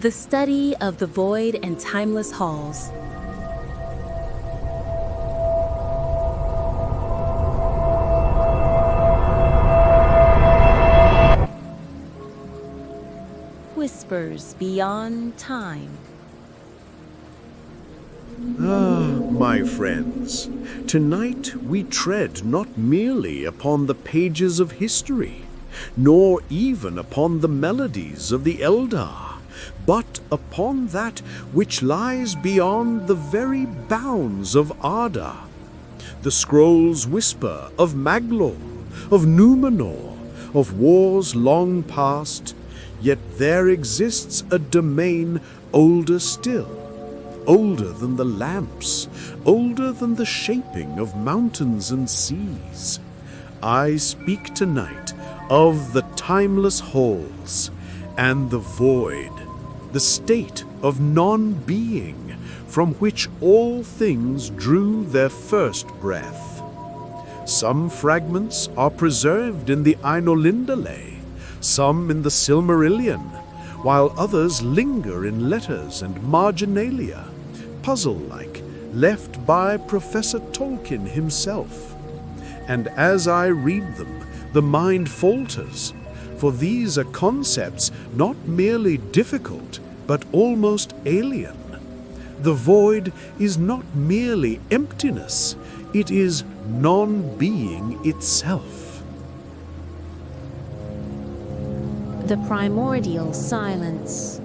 The study of the void and timeless halls. Whispers beyond time. My friends, tonight we tread not merely upon the pages of history, nor even upon the melodies of the Eldar, but upon that which lies beyond the very bounds of Arda. The scrolls whisper of Maglor, of Númenor, of wars long past, yet there exists a domain older still, older than the lamps, older than the shaping of mountains and seas. I speak tonight of the timeless halls and the void, the state of non-being from which all things drew their first breath. Some fragments are preserved in the Ainur, some in the Silmarillion, while others linger in letters and marginalia, puzzle-like, left by Professor Tolkien himself. And as I read them, the mind falters, for these are concepts not merely difficult, but almost alien. The void is not merely emptiness, it is non-being itself. The primordial silence.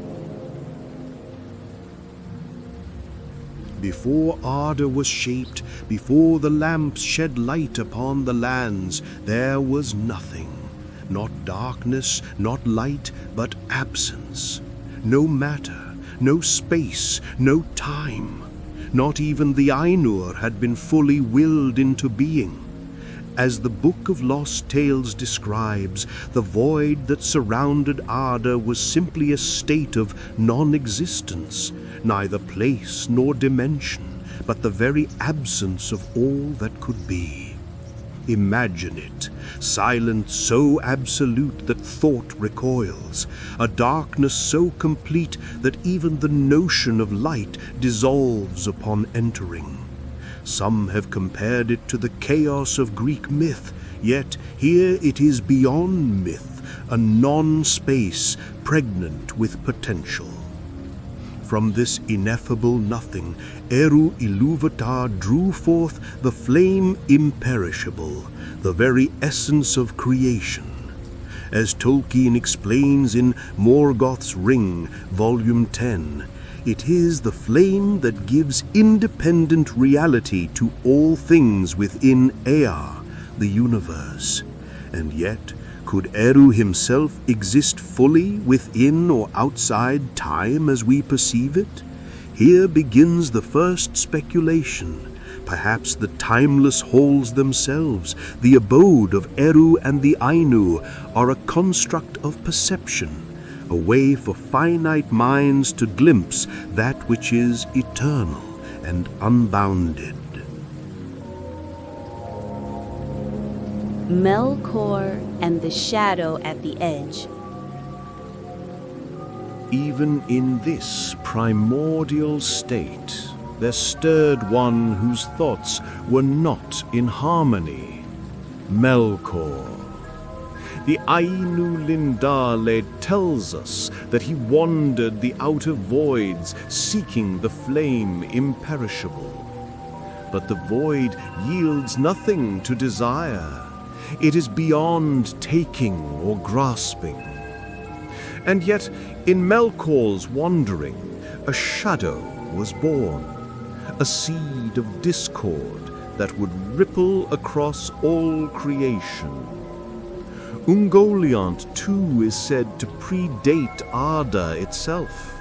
Before Arda was shaped, before the lamps shed light upon the lands, there was nothing. Not darkness, not light, but absence. No matter, no space, no time. Not even the Ainur had been fully willed into being. As the Book of Lost Tales describes, the void that surrounded Arda was simply a state of non-existence, neither place nor dimension, but the very absence of all that could be. Imagine it, silence so absolute that thought recoils, a darkness so complete that even the notion of light dissolves upon entering. Some have compared it to the chaos of Greek myth, yet here it is beyond myth, a non-space pregnant with potential. From this ineffable nothing, Eru Ilúvatar drew forth the flame imperishable, the very essence of creation. As Tolkien explains in Morgoth's Ring, Volume 10, it is the flame that gives independent reality to all things within Ea, the universe. And yet, could Eru himself exist fully within or outside time as we perceive it? Here begins the first speculation. Perhaps the timeless halls themselves, the abode of Eru and the Ainur, are a construct of perception, a way for finite minds to glimpse that which is eternal and unbounded. Melkor and the shadow at the edge. Even in this primordial state, there stirred one whose thoughts were not in harmony. Melkor. The Ainur tells us that he wandered the outer voids, seeking the flame imperishable. But the void yields nothing to desire. It is beyond taking or grasping. And yet, in Melkor's wandering, a shadow was born, a seed of discord that would ripple across all creation. Ungoliant, too, is said to predate Arda itself.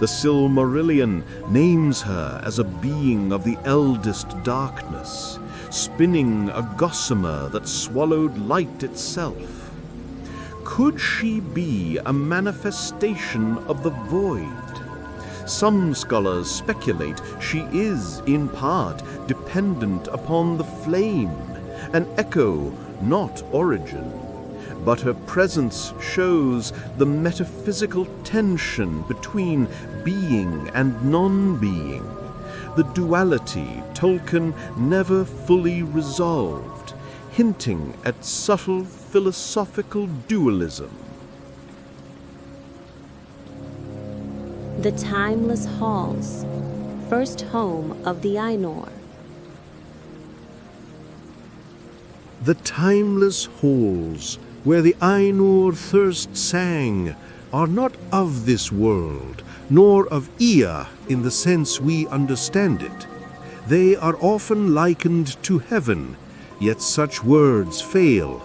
The Silmarillion names her as a being of the eldest darkness, spinning a gossamer that swallowed light itself. Could she be a manifestation of the void? Some scholars speculate she is, in part, dependent upon the flame, an echo, not origin. but her presence shows the metaphysical tension between being and non-being, the duality Tolkien never fully resolved, hinting at subtle philosophical dualism. The timeless halls, first home of the Ainur. The timeless halls where the Ainur thirst sang are not of this world, nor of Ea in the sense we understand it. They are often likened to heaven, yet such words fail.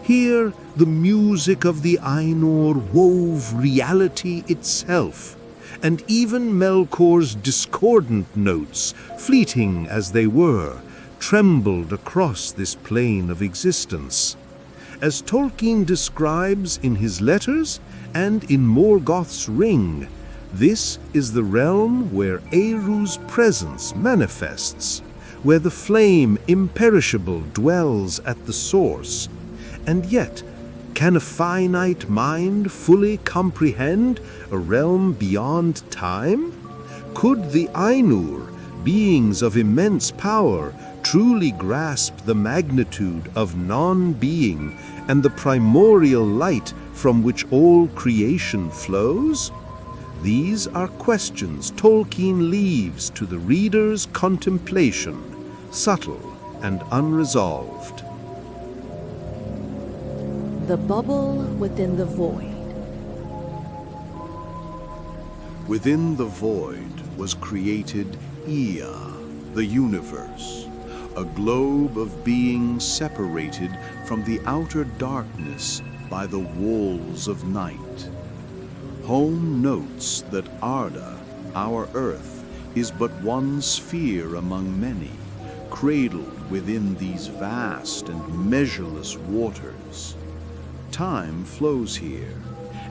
Here the music of the Ainur wove reality itself, and even Melkor's discordant notes, fleeting as they were, trembled across this plane of existence. As Tolkien describes in his letters and in Morgoth's Ring, this is the realm where Eru's presence manifests, where the flame imperishable dwells at the source. And yet, can a finite mind fully comprehend a realm beyond time? Could the Ainur, beings of immense power, truly grasp the magnitude of non-being and the primordial light from which all creation flows? These are questions Tolkien leaves to the reader's contemplation, subtle and unresolved. The bubble within the void. Within the void was created Ea, the universe, a globe of beings separated from the outer darkness by the walls of night. Home notes that Arda, our earth, is but one sphere among many, cradled within these vast and measureless waters. Time flows here,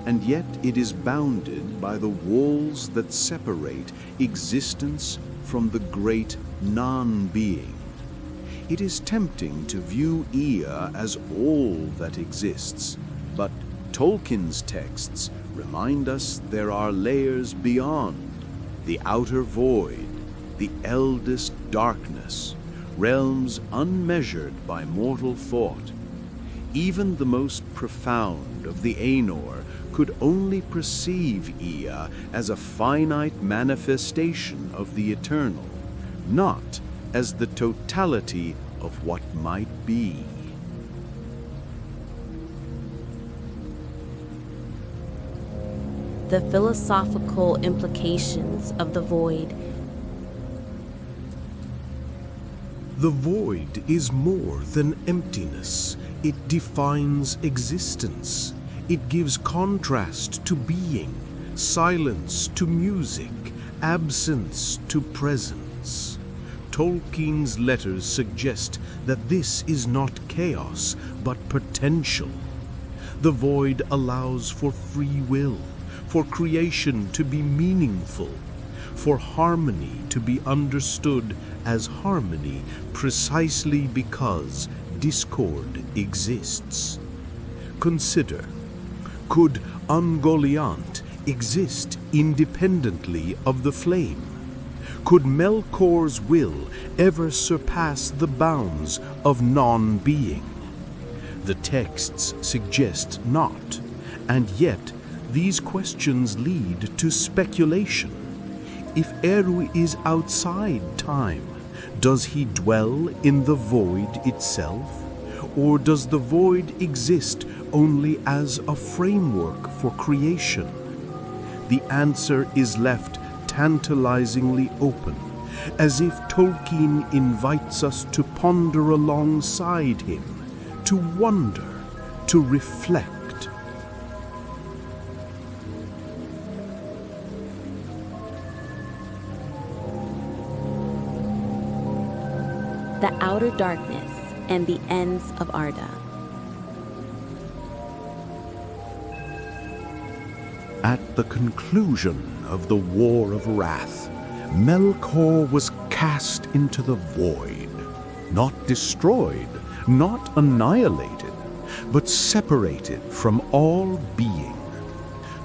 and yet it is bounded by the walls that separate existence from the great non-being. It is tempting to view Ea as all that exists, but Tolkien's texts remind us there are layers beyond, the outer void, the eldest darkness, realms unmeasured by mortal thought. Even the most profound of the Ainur could only perceive Ea as a finite manifestation of the eternal, not as the totality of what might be. The philosophical implications of the void. The void is more than emptiness. It defines existence. It gives contrast to being, silence to music, absence to presence. Tolkien's letters suggest that this is not chaos, but potential. The void allows for free will, for creation to be meaningful, for harmony to be understood as harmony precisely because discord exists. Consider, could Ungoliant exist independently of the flame? Could Melkor's will ever surpass the bounds of non-being? The texts suggest not, and yet these questions lead to speculation. If Eru is outside time, does he dwell in the void itself? Or does the void exist only as a framework for creation? The answer is left tantalizingly open, as if Tolkien invites us to ponder alongside him, to wonder, to reflect. The outer darkness and the ends of Arda. At the conclusion of the War of Wrath, Melkor was cast into the void, not destroyed, not annihilated, but separated from all being.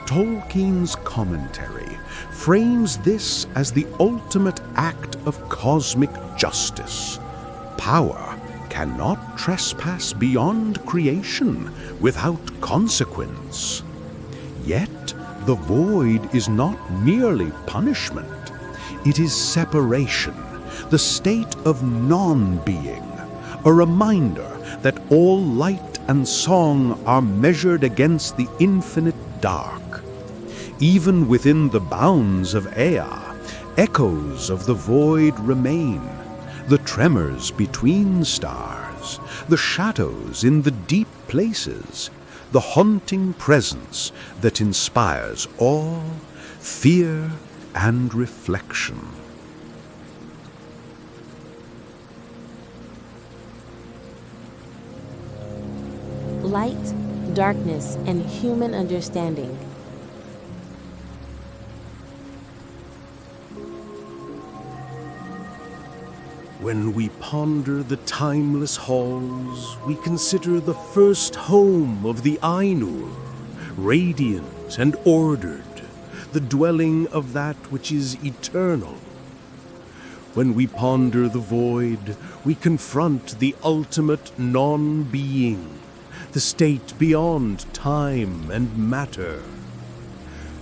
Tolkien's commentary frames this as the ultimate act of cosmic justice. Power cannot trespass beyond creation without consequence. Yet the void is not merely punishment. It is separation, the state of non-being, a reminder that all light and song are measured against the infinite dark. Even within the bounds of Ea, echoes of the void remain, the tremors between stars, the shadows in the deep places, the haunting presence that inspires awe, fear, and reflection. Light, darkness, and human understanding. When we ponder the timeless halls, we consider the first home of the Ainur, radiant and ordered, the dwelling of that which is eternal. When we ponder the void, we confront the ultimate non-being, the state beyond time and matter.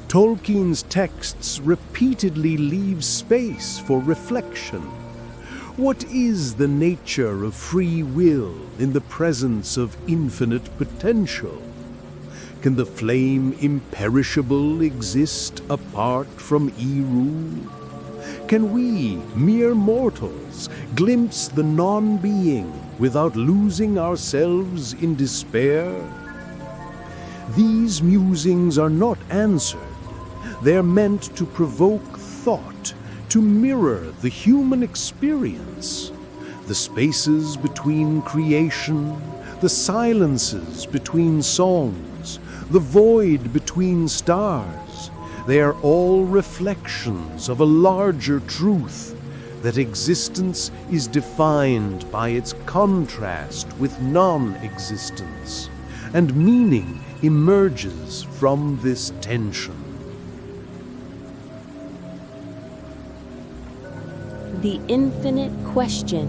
Tolkien's texts repeatedly leave space for reflection. What is the nature of free will in the presence of infinite potential? Can the flame imperishable exist apart from Eru? Can we, mere mortals, glimpse the non-being without losing ourselves in despair? These musings are not answered. They're meant to provoke thought, to mirror the human experience, the spaces between creation, the silences between songs, the void between stars. They are all reflections of a larger truth, that existence is defined by its contrast with non-existence, and meaning emerges from this tension. The infinite question.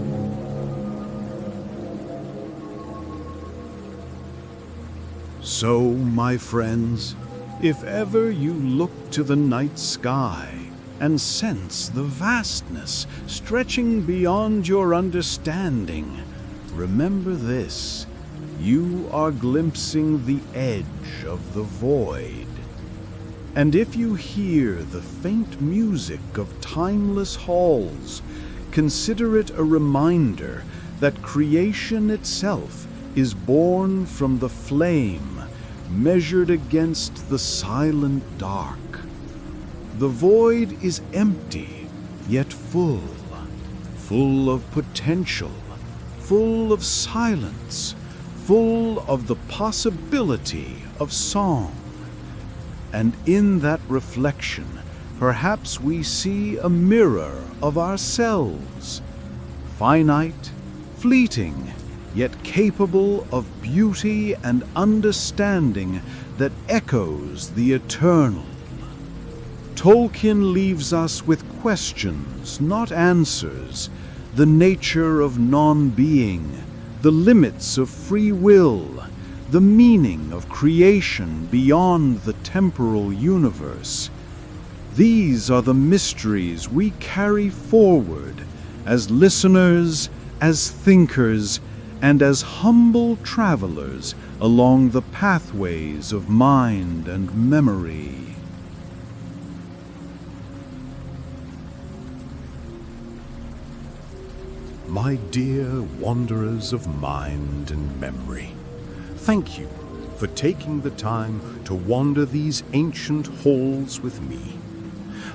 So, my friends, if ever you look to the night sky and sense the vastness stretching beyond your understanding, remember this: you are glimpsing the edge of the void. And if you hear the faint music of timeless halls, consider it a reminder that creation itself is born from the flame, measured against the silent dark. The void is empty, yet full, full of potential, full of silence, full of the possibility of song. And in that reflection, perhaps we see a mirror of ourselves, finite, fleeting, yet capable of beauty and understanding that echoes the eternal. Tolkien leaves us with questions, not answers: the nature of non-being, the limits of free will, the meaning of creation beyond the temporal universe. These are the mysteries we carry forward as listeners, as thinkers, and as humble travelers along the pathways of mind and memory. My dear wanderers of mind and memory, thank you for taking the time to wander these ancient halls with me.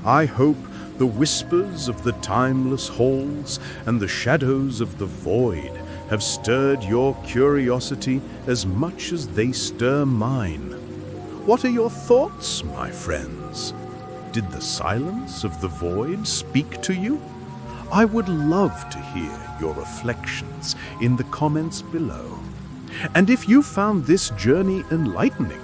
I hope the whispers of the timeless halls and the shadows of the void have stirred your curiosity as much as they stir mine. What are your thoughts, my friends? Did the silence of the void speak to you? I would love to hear your reflections in the comments below. And if you found this journey enlightening,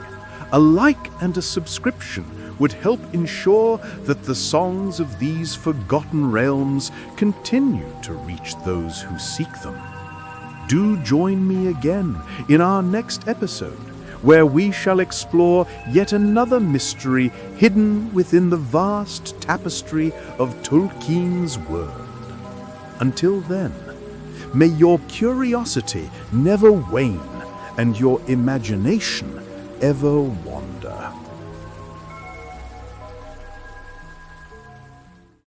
a like and a subscription would help ensure that the songs of these forgotten realms continue to reach those who seek them. Do join me again in our next episode, where we shall explore yet another mystery hidden within the vast tapestry of Tolkien's world. Until then, may your curiosity never wane and your imagination ever widen.